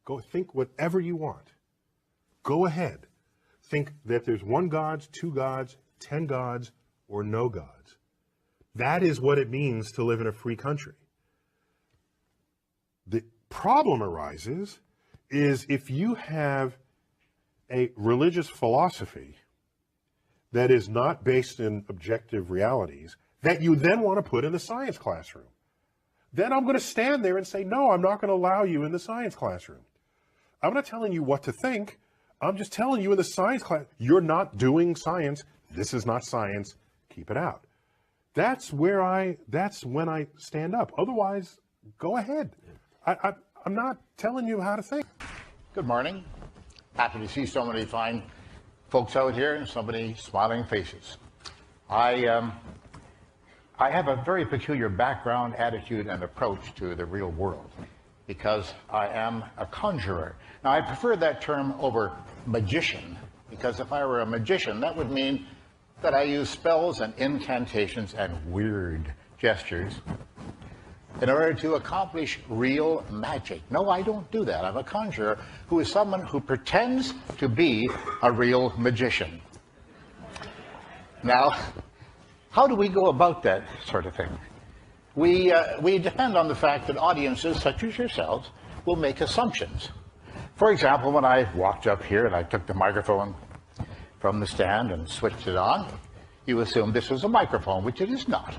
Go think whatever you want. Go ahead. Think that there's one God, two gods, 10 gods, or no gods. That is what it means to live in a free country. The problem arises is if you have a religious philosophy that is not based in objective realities that you then want to put in the science classroom. Then I'm going to stand there and say, no, I'm not going to allow you in the science classroom. I'm not telling you what to think. I'm just telling you in the science class, you're not doing science. This is not science. Keep it out. That's when I stand up. Otherwise, go ahead. I'm not telling you how to think. Good morning. Happy to see so many fine folks out here and so many smiling faces. I have a very peculiar background, attitude, and approach to the real world because I am a conjurer. Now, I prefer that term over magician because if I were a magician, that would mean that I use spells and incantations and weird gestures in order to accomplish real magic. No, I don't do that. I'm a conjurer who is someone who pretends to be a real magician. Now, how do we go about that sort of thing? We depend on the fact that audiences such as yourselves will make assumptions. For example, when I walked up here and I took the microphone from the stand and switched it on, you assumed this was a microphone, which it is not.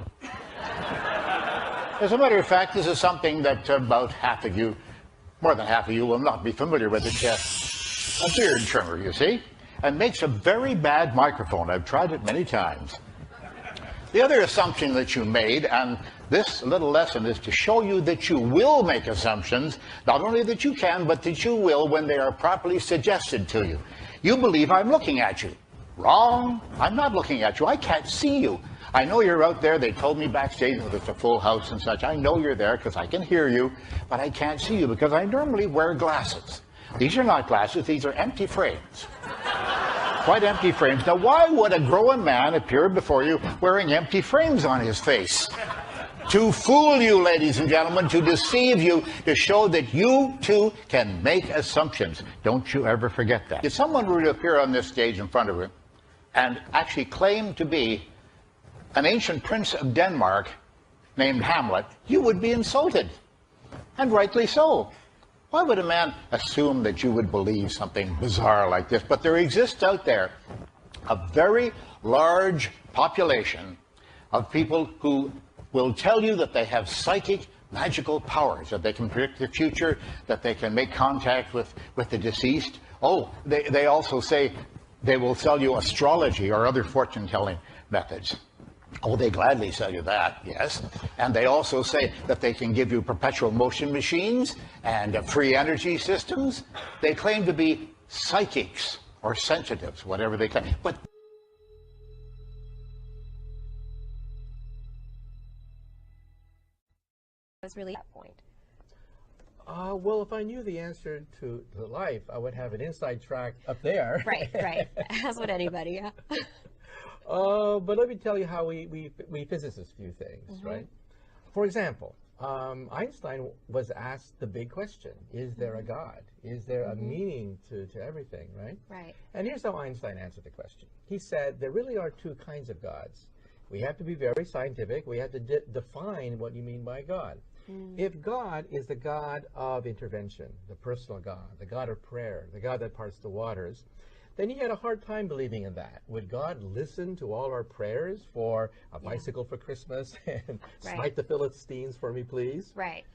As a matter of fact, this is something that about half of you, more than half of you, will not be familiar with. It's a beard trimmer, you see, and makes a very bad microphone. I've tried it many times. The other assumption that you made, and this little lesson is to show you that you will make assumptions, not only that you can, but that you will when they are properly suggested to you. You believe I'm looking at you. Wrong. I'm not looking at you. I can't see you. I know you're out there. They told me backstage that it's a full house and such. I know you're there because I can hear you, but I can't see you because I normally wear glasses. These are not glasses. These are empty frames. Quite empty frames. Now, why would a grown man appear before you wearing empty frames on his face? To fool you, ladies and gentlemen, to deceive you, to show that you, too, can make assumptions. Don't you ever forget that. If someone were to appear on this stage in front of you and actually claim to be an ancient prince of Denmark named Hamlet, you would be insulted. And rightly so. Why would a man assume that you would believe something bizarre like this? But there exists out there a very large population of people who will tell you that they have psychic, magical powers, that they can predict the future, that they can make contact with the deceased. Oh, they also say they will sell you astrology or other fortune-telling methods. Oh, they gladly sell you that, yes. And they also say that they can give you perpetual motion machines and free energy systems. They claim to be psychics or sensitives, whatever they claim. But was really that point. Well, if I knew the answer to life, I would have an inside track up there. Right. As would anybody, yeah. But let me tell you how we physicists view things, right? For example, Einstein was asked the big question, is there a God? Is there a meaning to everything, right? Right. And here's how Einstein answered the question. He said, there really are two kinds of gods. We have to be very scientific. We have to define what you mean by God. If God is the God of intervention, the personal God, the God of prayer, the God that parts the waters, then he had a hard time believing in that. Would God listen to all our prayers for a bicycle for Christmas and smite the Philistines for me, please? Right.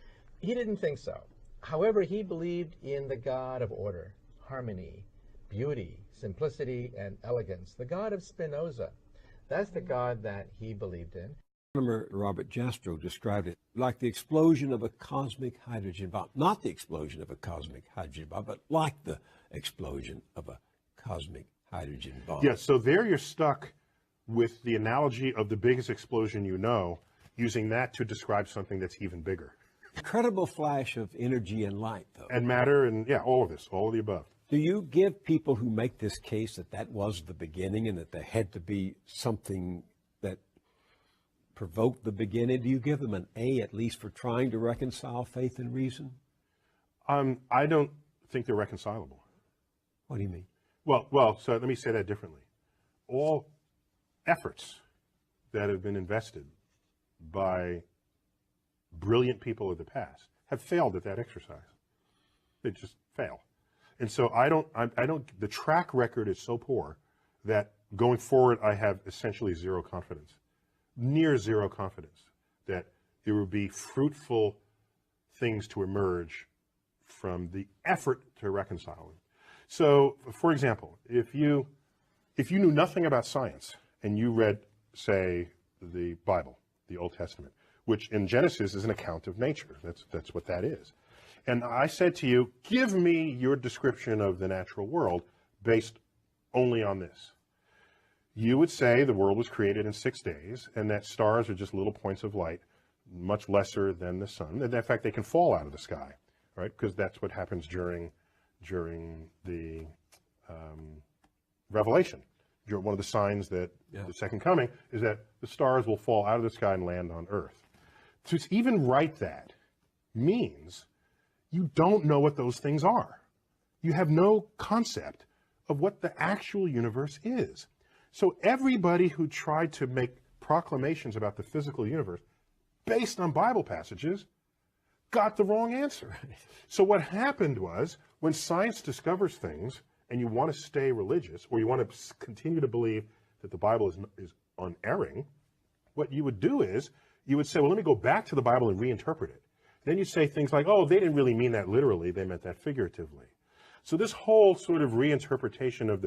He didn't think so. However, he believed in the God of order, harmony, beauty, simplicity, and elegance, the God of Spinoza. That's the God that he believed in. Astronomer Robert Jastrow described it like the explosion of a cosmic hydrogen bomb. Not the explosion of a cosmic hydrogen bomb, but like the explosion of a cosmic hydrogen bomb. Yeah, so there you're stuck with the analogy of the biggest explosion you know, using that to describe something that's even bigger. Incredible flash of energy and light, though. And matter and, yeah, all of this, all of the above. Do you give people who make this case that that was the beginning and that there had to be something that provoked the beginning, do you give them an A at least for trying to reconcile faith and reason? I don't think they're reconcilable. What do you mean? Well, so let me say that differently. All efforts that have been invested by brilliant people of the past have failed at that exercise. They just fail. And so the track record is so poor that going forward, I have essentially zero confidence, near zero confidence that there will be fruitful things to emerge from the effort to reconcile them. So, for example, if you knew nothing about science and you read, say, the Bible, the Old Testament, which in Genesis is an account of nature. That's what that is. And I said to you, give me your description of the natural world based only on this. You would say the world was created in 6 days and that stars are just little points of light, much lesser than the sun. And in fact, they can fall out of the sky, right? Because that's what happens during the Revelation. One of the signs that the second coming is that the stars will fall out of the sky and land on Earth. To even write that means you don't know what those things are. You have no concept of what the actual universe is. So everybody who tried to make proclamations about the physical universe based on Bible passages got the wrong answer. So what happened was, when science discovers things and you want to stay religious, or you want to continue to believe that the Bible is unerring, what you would do is you would say, well, let me go back to the Bible and reinterpret it. Then you say things like, oh, they didn't really mean that literally, they meant that figuratively. So this whole sort of reinterpretation of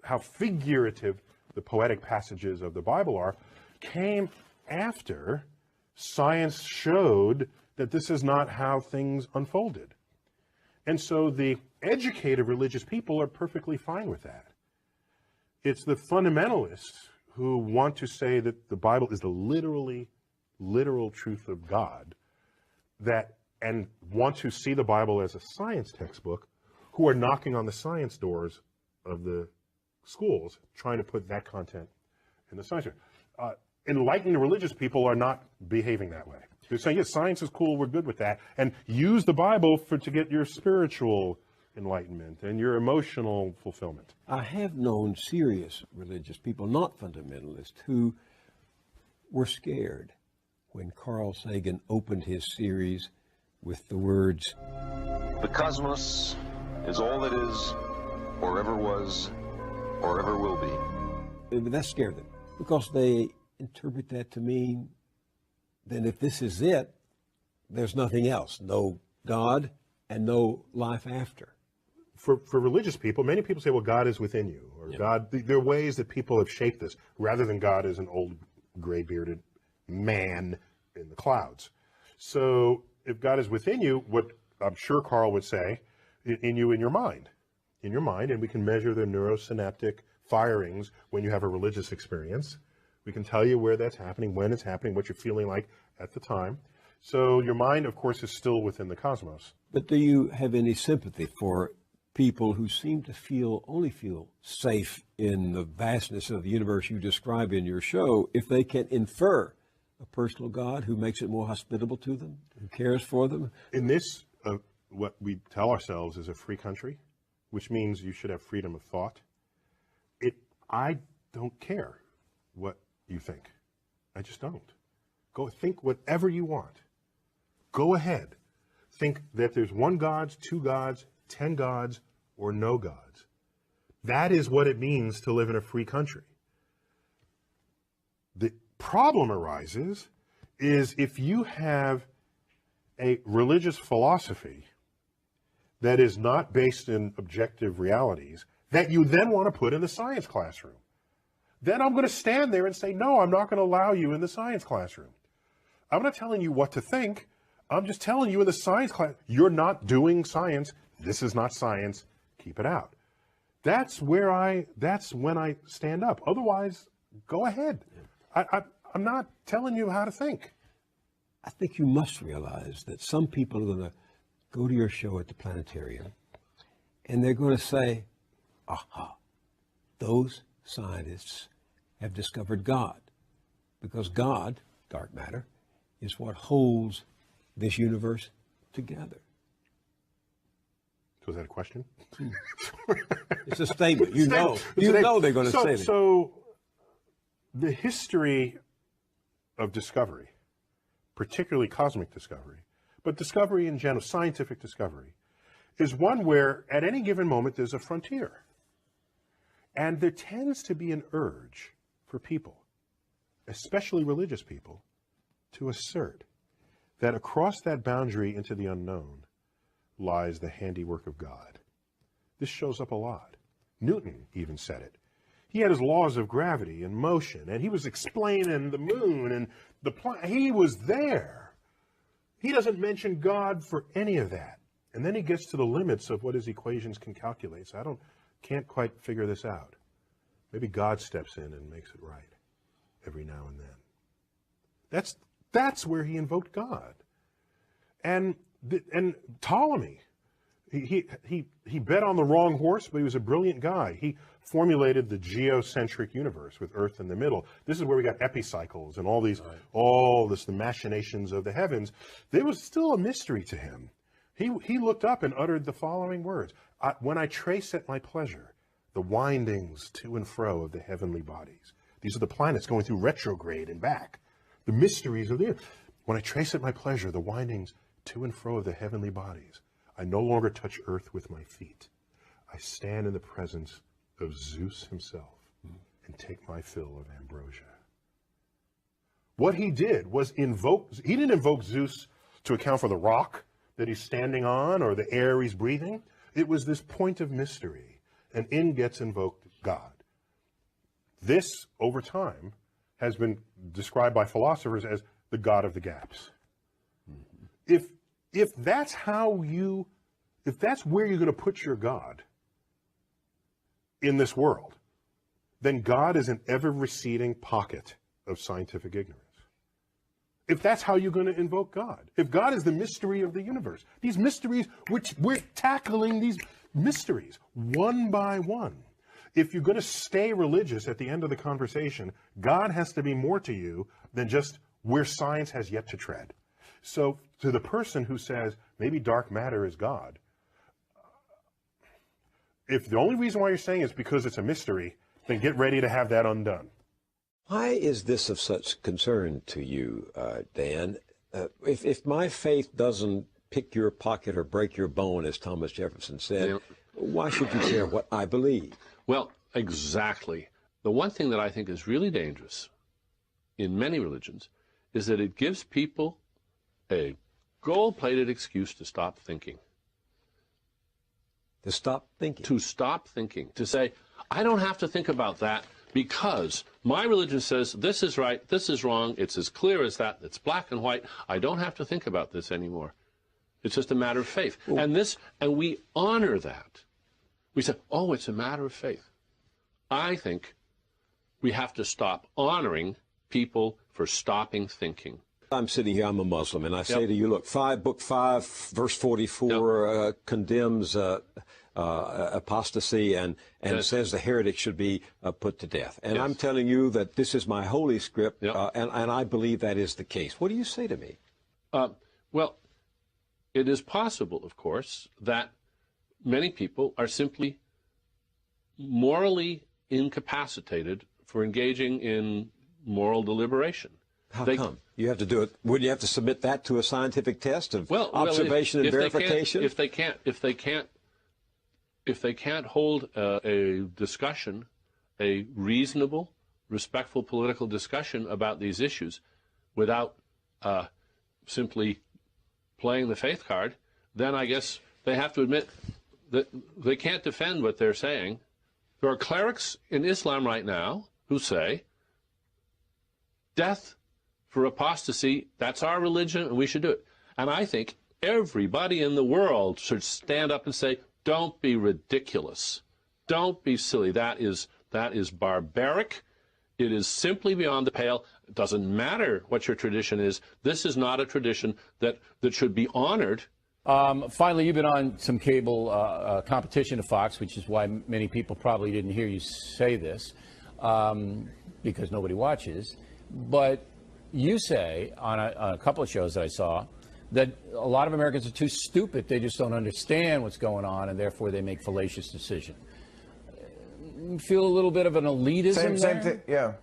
how figurative the poetic passages of the Bible are came after science showed that this is not how things unfolded. And so the educated religious people are perfectly fine with that. It's the fundamentalists who want to say that the Bible is the literal truth of God and want to see the Bible as a science textbook, who are knocking on the science doors of the schools trying to put that content in the science. Enlightened religious people are not behaving that way. They're saying, yes, science is cool, we're good with that, and use the Bible to get your spiritual enlightenment and your emotional fulfillment. I have known serious religious people, not fundamentalists, who were scared when Carl Sagan opened his series with the words, "The cosmos is all that is, or ever was, or ever will be." That scared them because they interpret that to mean then if this is it, there's nothing else, no God and no life after. For religious people, many people say, well, God is within you, or God, there are ways that people have shaped this, rather than God as an old gray-bearded man in the clouds. So if God is within you, what I'm sure Carl would say, in your mind, and we can measure the neurosynaptic firings when you have a religious experience. We can tell you where that's happening, when it's happening, what you're feeling like at the time. So your mind, of course, is still within the cosmos. But do you have any sympathy for people who seem to only feel safe in the vastness of the universe you describe in your show, if they can infer a personal God who makes it more hospitable to them, who cares for them? In this, what we tell ourselves is a free country, which means you should have freedom of thought. I don't care what you think. I just don't. Go think whatever you want. Go ahead. Think that there's one God, 2 gods, 10 gods, or no gods. That is what it means to live in a free country. The problem arises is if you have a religious philosophy that is not based in objective realities that you then want to put in the science classroom. Then I'm going to stand there and say, no, I'm not going to allow you in the science classroom. I'm not telling you what to think. I'm just telling you in the science class, you're not doing science. This is not science. Keep it out. That's when I stand up. Otherwise, go ahead. I'm not telling you how to think. I think you must realize that some people are going to go to your show at the planetarium and they're going to say, aha, those scientists have discovered God, because God, dark matter, is what holds this universe together. Was that a question? It's a statement. You know they're going to say that. So the history of discovery, particularly cosmic discovery, but discovery in general, scientific discovery, is one where at any given moment there's a frontier. And there tends to be an urge for people, especially religious people, to assert that across that boundary into the unknown lies the handiwork of God. This shows up a lot. Newton even said it. He had his laws of gravity and motion, and he was explaining the moon and the planet. He was there. He doesn't mention God for any of that. And then he gets to the limits of what his equations can calculate. So I can't quite figure this out. Maybe God steps in and makes it right every now and then. That's where he invoked God. And Ptolemy, he bet on the wrong horse, but he was a brilliant guy. He formulated the geocentric universe with Earth in the middle. This is where we got epicycles and the machinations of the heavens. There was still a mystery to him. He looked up and uttered the following words: when I trace at my pleasure the windings to and fro of the heavenly bodies. These are the planets going through retrograde and back. The mysteries of the earth. When I trace at my pleasure the windings to and fro of the heavenly bodies, I no longer touch earth with my feet. I stand in the presence of Zeus himself and take my fill of ambrosia. What he did was he didn't invoke Zeus to account for the rock that he's standing on or the air he's breathing. It was this point of mystery, and in gets invoked God. This, over time, has been described by philosophers as the God of the gaps. If that's where you're going to put your God in this world, then God is an ever-receding pocket of scientific ignorance. If that's how you're going to invoke God, if God is the mystery of the universe, these mysteries, which we're tackling these mysteries one by one. If you're going to stay religious at the end of the conversation, God has to be more to you than just where science has yet to tread. So to the person who says maybe dark matter is God, if the only reason why you're saying it's because it's a mystery, then get ready to have that undone. Why is this of such concern to you, Dan? If my faith doesn't pick your pocket or break your bone, as Thomas Jefferson said, why should you care what I believe? Well, exactly. The one thing that I think is really dangerous in many religions is that it gives people a gold-plated excuse to stop thinking. To stop thinking? To stop thinking. To say, I don't have to think about that because my religion says this is right, this is wrong, it's as clear as that, it's black and white, I don't have to think about this anymore. It's just a matter of faith. And we honor that. We say, oh, it's a matter of faith. I think we have to stop honoring people for stopping thinking. I'm sitting here, I'm a Muslim, and I say to you, look, Book 5, verse 44 condemns apostasy and says the heretic should be put to death. And I'm telling you that this is my holy script, and I believe that is the case. What do you say to me? Well, it is possible, of course, that many people are simply morally incapacitated for engaging in moral deliberation. How come? You have to do it. Wouldn't you have to submit that to a scientific test of observation and verification? If they can't hold a discussion, a reasonable, respectful political discussion about these issues, without simply playing the faith card, then I guess they have to admit that they can't defend what they're saying. There are clerics in Islam right now who say, death for apostasy, that's our religion, and we should do it. And I think everybody in the world should stand up and say, don't be ridiculous. Don't be silly. That is barbaric. It is simply beyond the pale. It doesn't matter what your tradition is. This is not a tradition that should be honored. Finally, you've been on some cable competition to Fox, which is why many people probably didn't hear you say this, because nobody watches. But you say on a couple of shows that I saw that a lot of Americans are too stupid. They just don't understand what's going on, and therefore they make fallacious decisions. You feel a little bit of an elitism Same thing, yeah.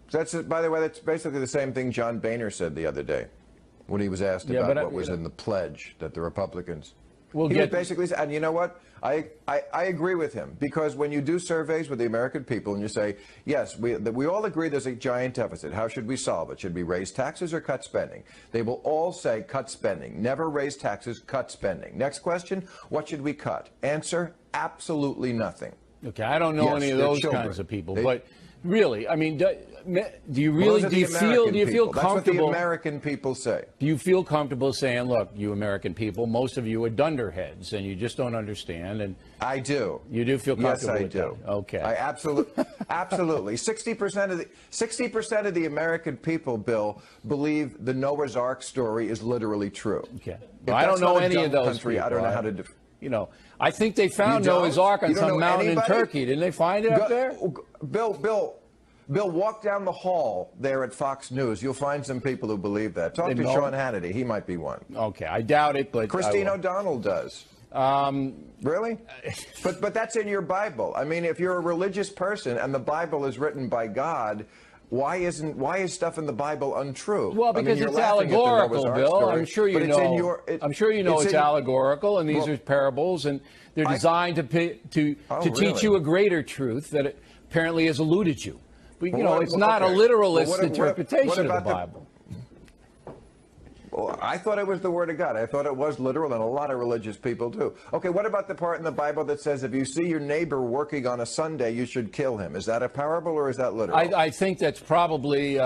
That's, by the way, that's basically the same thing John Boehner said the other day when he was asked about what was in the pledge that the Republicans... He was basically, and you know what? I agree with him, because when you do surveys with the American people and you say, yes, we all agree there's a giant deficit. How should we solve it? Should we raise taxes or cut spending? They will all say cut spending. Never raise taxes, cut spending. Next question, what should we cut? Answer, absolutely nothing. Okay, I don't know any of those kinds of people, but really, I mean, do you really, do you feel comfortable? That's what the American people say. Do you feel comfortable saying, look, you American people, most of you are dunderheads and you just don't understand? And I do. You do feel comfortable with do. That? Okay. I absolutely. 60% of the American people, Bill, believe the Noah's Ark story is literally true. Okay. I don't know any of those country, people. I don't know how to you know, I think they found Noah's Ark on some mountain in Turkey. Didn't they find it up there? Bill, walk down the hall there at Fox News. You'll find some people who believe that. Talk to Sean Hannity. He might be one. Okay, I doubt it, but Christine O'Donnell does. Really? But that's in your Bible. I mean, if you're a religious person and the Bible is written by God, why is stuff in the Bible untrue? Well, because it's allegorical, Bill. I'm sure you know. I'm sure you know it's allegorical, and these are parables, and they're designed to teach you a greater truth that apparently has eluded you. But you know, it's not a literalist interpretation of the Bible. Well, I thought it was the Word of God. I thought it was literal, and a lot of religious people do. Okay, what about the part in the Bible that says if you see your neighbor working on a Sunday, you should kill him? Is that a parable or is that literal? I think that's probably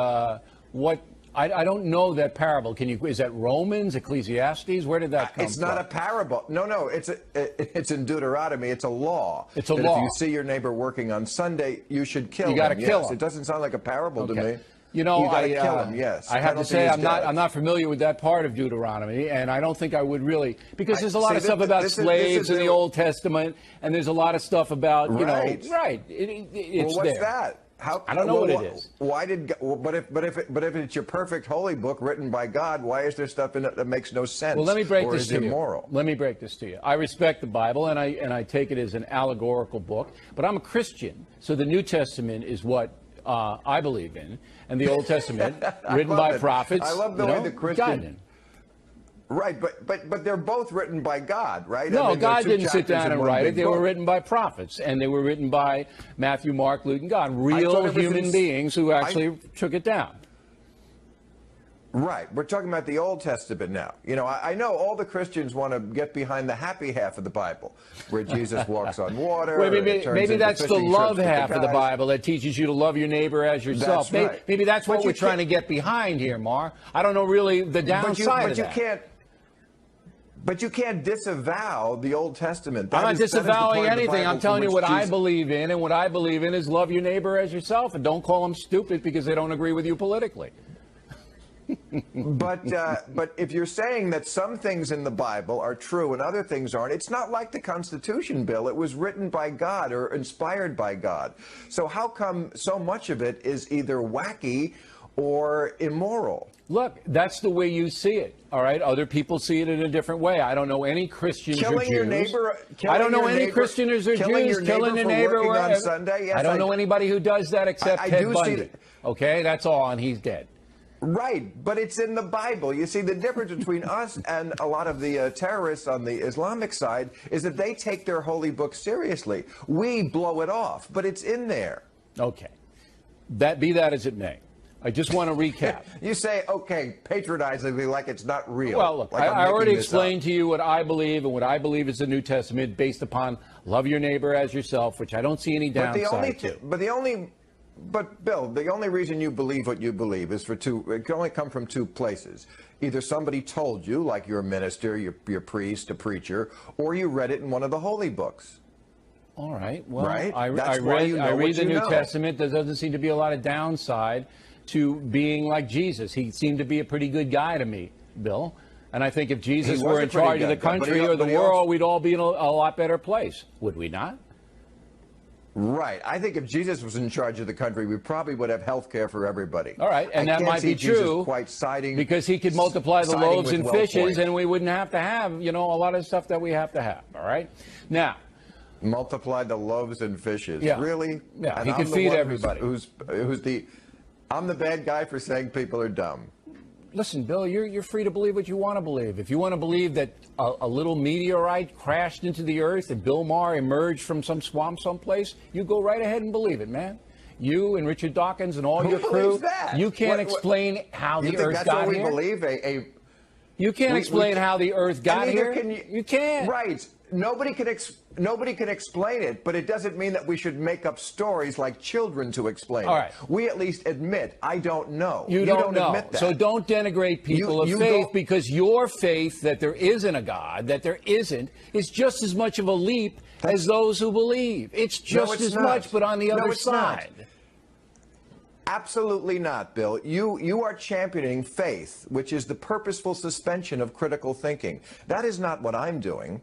what... I don't know that parable. Is that Romans, Ecclesiastes? Where did that come from? It's not a parable. No, it's in Deuteronomy. It's a law. It's a law. If you see your neighbor working on Sunday, you should kill him. You got to kill him. It doesn't sound like a parable to me. You know, you got to kill him. Yes. I have to say I'm not familiar with that part of Deuteronomy, and I don't think I would really, because there's a lot of stuff about slaves in the Old Testament, and there's a lot of stuff about it's well, what's there. That? I don't know what it is. Why did? But if it's your perfect holy book written by God, why is there stuff in it that makes no sense? Well, let me break this to you. Immoral? Let me break this to you. I respect the Bible, and I take it as an allegorical book. But I'm a Christian, so the New Testament is what I believe in, and the Old Testament, written by prophets. I love the way the Christian. Right, but they're both written by God, right? No, I mean, God didn't sit down and write it. They were written by prophets, and they were written by Matthew, Mark, Luke, and God, real human beings who actually took it down. Right. We're talking about the Old Testament now. You know, I know all the Christians want to get behind the happy half of the Bible, where Jesus walks on water. Maybe that's the love half of the Bible that teaches you to love your neighbor as yourself. That's right. Maybe that's what we're trying to get behind here, Mar. I don't know really the downside of that. But you can't disavow the Old Testament. I'm not disavowing anything. I'm telling you what I believe in, and what I believe in is love your neighbor as yourself, and don't call them stupid because they don't agree with you politically. But if you're saying that some things in the Bible are true and other things aren't, it's not like the Constitution, Bill. It was written by God or inspired by God. So how come so much of it is either wacky or immoral? Look, that's the way you see it, all right? Other people see it in a different way. I don't know any Christians or Jews. Your neighbor, I don't know any Christians or Jews killing a neighbor on Sunday. Yes, I don't know anybody who does that except Ted Bundy. Okay, that's all, and he's dead. Right, but it's in the Bible. You see, the difference between us and a lot of the terrorists on the Islamic side is that they take their holy book seriously. We blow it off, but it's in there. Okay, be that as it may. I just want to recap. You say, okay, patronizingly, like it's not real. Well, look, like I already explained to you what I believe, and what I believe is the New Testament based upon love your neighbor as yourself, which I don't see any downside to. But Bill, the only reason you believe what you believe is it can only come from two places. Either somebody told you, like you're a minister, you're priest, a preacher, or you read it in one of the holy books. All right. Well, right? I read the New Testament. There doesn't seem to be a lot of downside to being like Jesus. He seemed to be a pretty good guy to me, Bill. And I think if Jesus were in charge of the country or the world, we'd all be in a lot better place. Would we not? Right. I think if Jesus was in charge of the country, we probably would have health care for everybody. All right, and that might be true because he could multiply the loaves and fishes, and we wouldn't have to have, you know, a lot of stuff that we have to have. All right. Now, multiply the loaves and fishes. Yeah. Really? Yeah. And he could feed everybody. I'm the bad guy for saying people are dumb. Listen, Bill, you're free to believe what you want to believe. If you want to believe that a little meteorite crashed into the earth and Bill Maher emerged from some swamp someplace, you go right ahead and believe it, man. You and Richard Dawkins and all your crew, you can't explain how the earth got here. You think that's what we believe? You can't explain how the earth got here. You can't. Right. Nobody can explain it, but it doesn't mean that we should make up stories like children to explain All right. it. We at least admit, I don't know. You don't know. Admit that. So don't denigrate people of faith, because your faith that there isn't a God, that there isn't, is just as much of a leap as those who believe. It's just as much, but on the other side. Not. Absolutely not, Bill. You are championing faith, which is the purposeful suspension of critical thinking. That is not what I'm doing.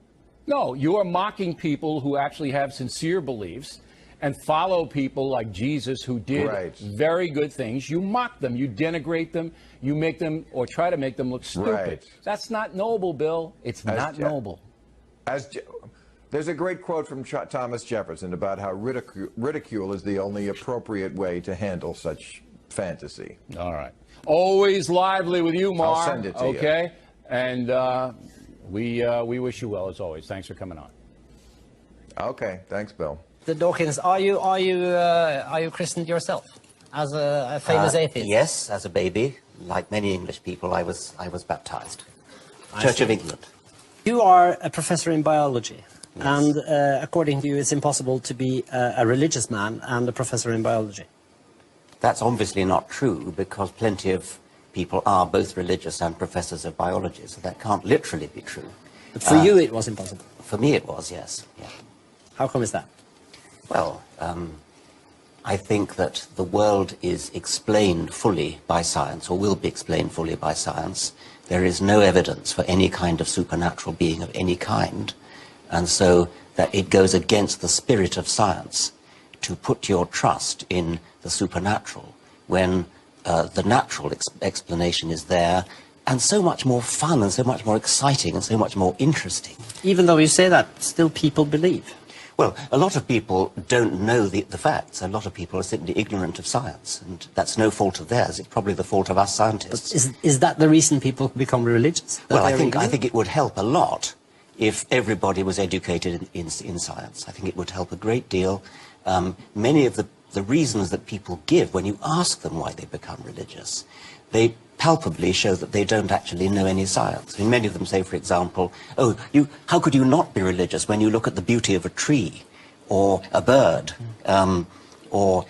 No, you are mocking people who actually have sincere beliefs and follow people like Jesus who did very good things. You mock them, you denigrate them, you make them or try to make them look stupid. Right. That's not noble, Bill. It's not noble. There's a great quote from Thomas Jefferson about how ridicule is the only appropriate way to handle such fantasy. All right. Always lively with you, Mark. I'll send it to you. Okay? And we wish you well, as always. Thanks for coming on. Okay. Thanks, Bill. Dawkins, are you christened yourself as a famous atheist? Yes, as a baby, like many English people, I was baptized. Church of England. You are a professor in biology, yes. And according to you, it's impossible to be a religious man and a professor in biology. That's obviously not true, because plenty of people are both religious and professors of biology, so that can't literally be true. But for you, it was impossible. For me, it was, yes. Yeah. How come is that? Well, I think that the world is explained fully by science, or will be explained fully by science. There is no evidence for any kind of supernatural being of any kind, and so that it goes against the spirit of science to put your trust in the supernatural when the natural explanation is there, and so much more fun and so much more exciting and so much more interesting. Even though you say that, still people believe. Well, a lot of people don't know the facts. A lot of people are simply ignorant of science, and that's no fault of theirs. It's probably the fault of us scientists. But is that the reason people become religious? Well, I think it would help a lot if everybody was educated in science. I think it would help a great deal. Many of the reasons that people give when you ask them why they become religious, they palpably show that they don't actually know any science. I mean, many of them say, for example, oh, how could you not be religious when you look at the beauty of a tree or a bird or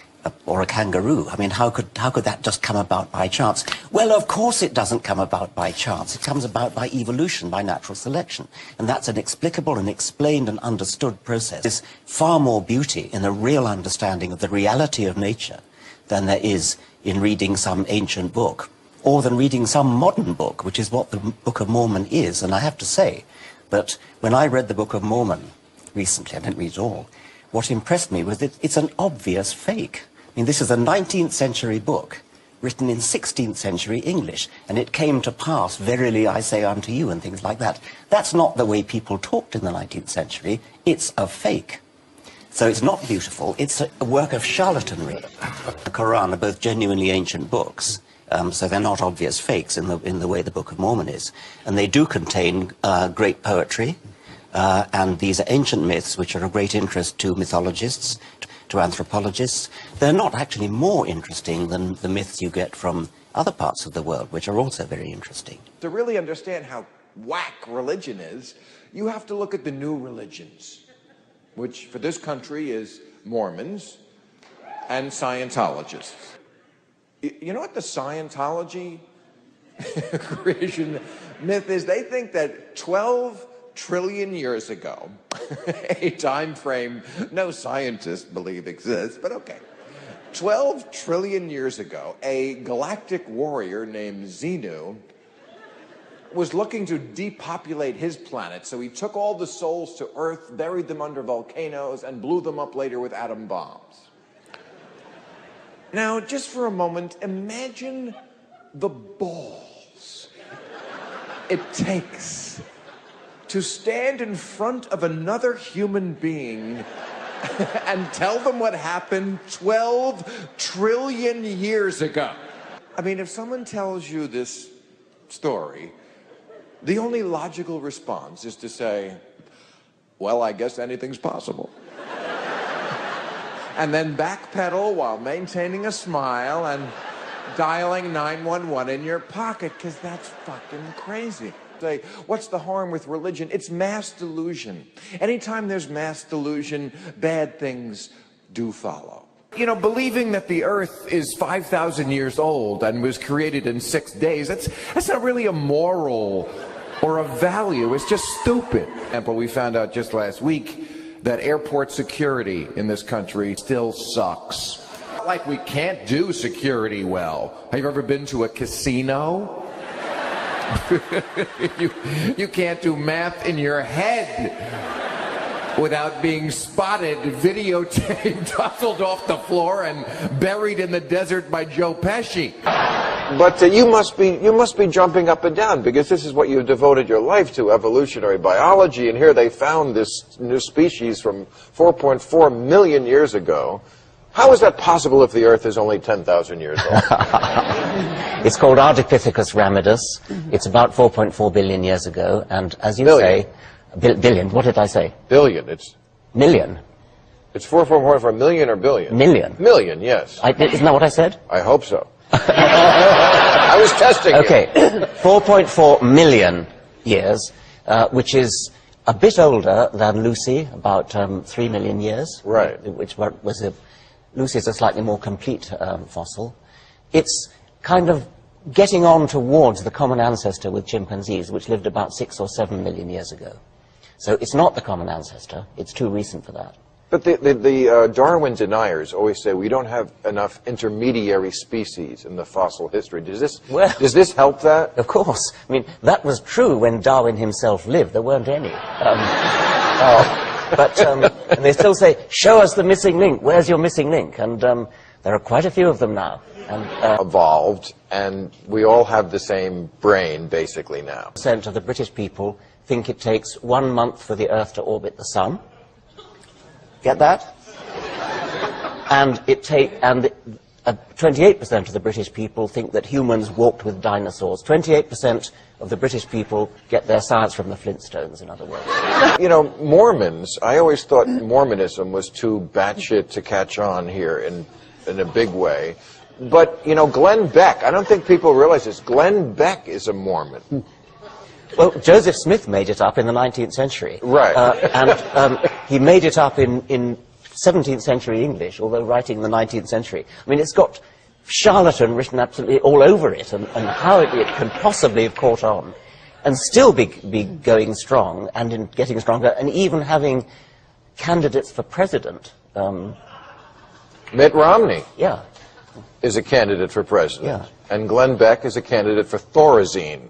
a kangaroo? I mean, how could that just come about by chance? Well, of course it doesn't come about by chance. It comes about by evolution, by natural selection. And that's an explicable and explained and understood process. There's far more beauty in a real understanding of the reality of nature than there is in reading some ancient book, or than reading some modern book, which is what the Book of Mormon is. And I have to say that when I read the Book of Mormon recently, I didn't read it all, what impressed me was that it's an obvious fake. I mean, this is a 19th century book written in 16th century English, and it came to pass, verily I say unto you, and things like that. That's not the way people talked in the 19th century. It's a fake. So it's not beautiful. It's a work of charlatanry. The Quran are both genuinely ancient books. So they're not obvious fakes in the way the Book of Mormon is. And they do contain great poetry, and these are ancient myths which are of great interest to mythologists, to anthropologists. They're not actually more interesting than the myths you get from other parts of the world, which are also very interesting. To really understand how whack religion is, you have to look at the new religions, which for this country is Mormons and Scientologists. You know what the Scientology creation myth is? They think that 12 trillion years ago, a time frame no scientists believe exists, but okay. 12 trillion years ago, a galactic warrior named Xenu was looking to depopulate his planet, so he took all the souls to Earth, buried them under volcanoes, and blew them up later with atom bombs. Now, just for a moment, imagine the balls it takes to stand in front of another human being and tell them what happened 12 trillion years ago. I mean, if someone tells you this story, the only logical response is to say, well, I guess anything's possible. And then backpedal while maintaining a smile and dialing 911 in your pocket, because that's fucking crazy. Say, what's the harm with religion? It's mass delusion. Anytime there's mass delusion, bad things do follow. You know, believing that the Earth is 5,000 years old and was created in 6 days, that's not really a moral or a value. It's just stupid. And we found out just last week that airport security in this country still sucks. Like we can't do security well. Have you ever been to a casino? You can't do math in your head without being spotted, videotaped, hustled off the floor, and buried in the desert by Joe Pesci. But you must be jumping up and down, because this is what you've devoted your life to, evolutionary biology, and here they found this new species from 4.4 million years ago. How is that possible if the Earth is only 10,000 years old? It's called Ardipithecus ramidus. It's about 4.4 billion years ago, and as you say, billion. What did I say? Billion. It's million. It's 4.4 for million or billion? Million. Million, yes. Isn't that what I said? I hope so. I was testing you. Okay, 4.4 million years, which is a bit older than Lucy, about 3 million years. Right. Lucy is a slightly more complete fossil. It's kind of getting on towards the common ancestor with chimpanzees, which lived about 6 or 7 million years ago. So it's not the common ancestor. It's too recent for that. But the Darwin deniers always say we don't have enough intermediary species in the fossil history. Does this help that? Of course. I mean, that was true when Darwin himself lived. There weren't any. And they still say, show us the missing link. Where's your missing link? And there are quite a few of them now. And, evolved, and we all have the same brain, basically, now. % of the British people think it takes 1 month for the Earth to orbit the Sun. Get that? And 28% of the British people think that humans walked with dinosaurs. 28% of the British people get their science from the Flintstones, in other words. You know, Mormons, I always thought Mormonism was too batshit to catch on here in a big way. But, you know, Glenn Beck, I don't think people realize this. Glenn Beck is a Mormon. Well, Joseph Smith made it up in the 19th century. Right. And he made it up in 17th century English, although writing in the 19th century. I mean, it's got charlatan written absolutely all over it, and how it can possibly have caught on and still be going strong and getting stronger, and even having candidates for president. Mitt Romney. Yeah. Is a candidate for president. Yeah. And Glenn Beck is a candidate for Thorazine.